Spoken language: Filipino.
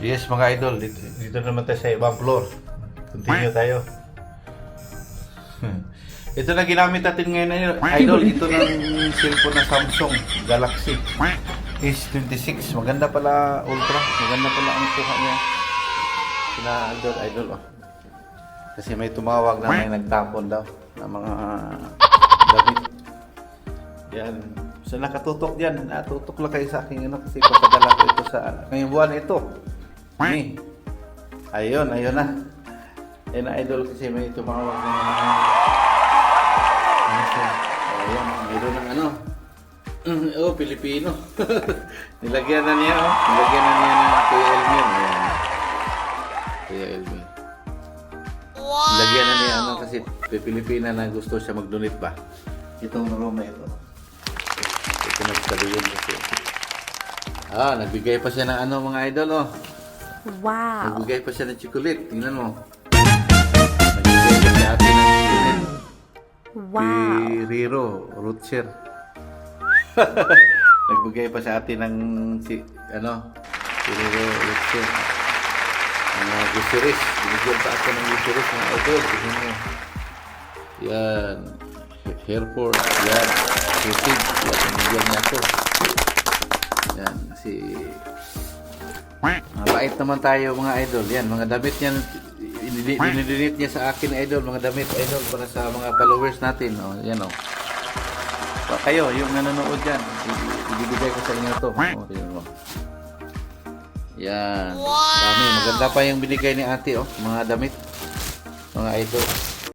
Yes mga idol, dito naman tayo sa ibang floor. Continue tayo. Ito na ginamit natin ngayon idol. Ito ng cellphone na Samsung Galaxy S26. Maganda pala ultra. Maganda pala ang kuha niya. Sina idol oh. Kasi may tumawag na may nagtapon daw ng mga damit. Yan. So nakatutok dyan. Natutok lang kayo sa akin kasi papadala ko ito sa ngayong buwan ito. Ni. Ayun na. Ayun na idol kasi may tumawag na ayun, mayroon ng ano. Oh, Pilipino. Nilagyan na niya oh. Nilagyan na niya ng Kuya Elmin. Ayan. Kuya Elmin. Wow! Nilagyan na niya ano kasi Pilipina na gusto siya mag-donate ba. Itong room na ito. Ito nagsabihin kasi. Nagbigay pa siya ng ano mga idol oh. Wow! Nagbigay pa siya ng chocolate. Tingnan mo. Nagbigay pa siya atin ng chocolate. Wow! Riro, Rutcher. Nagbigay pa sa atin ng Riro, Rutcher. Mga gusiris. Binigyan pa ako ng gusiris mga idol. Tingnan mo. Yan. Hairport. Yan. Sausage. Yan. Binigyan niya ako. Yan. Kasi mabait naman tayo mga idol. Yan. Mga damit niyan. Dinidonate niya sa akin idol. Mga damit idol para sa mga followers natin. O, yan o. Kayo, yung nanonood dyan. Ibibigay ko sa inyo ito. O, tingnan mo. Yan. Dami. Maganda pa yung binigay ni ate, oh. Mga damit. Mga idol.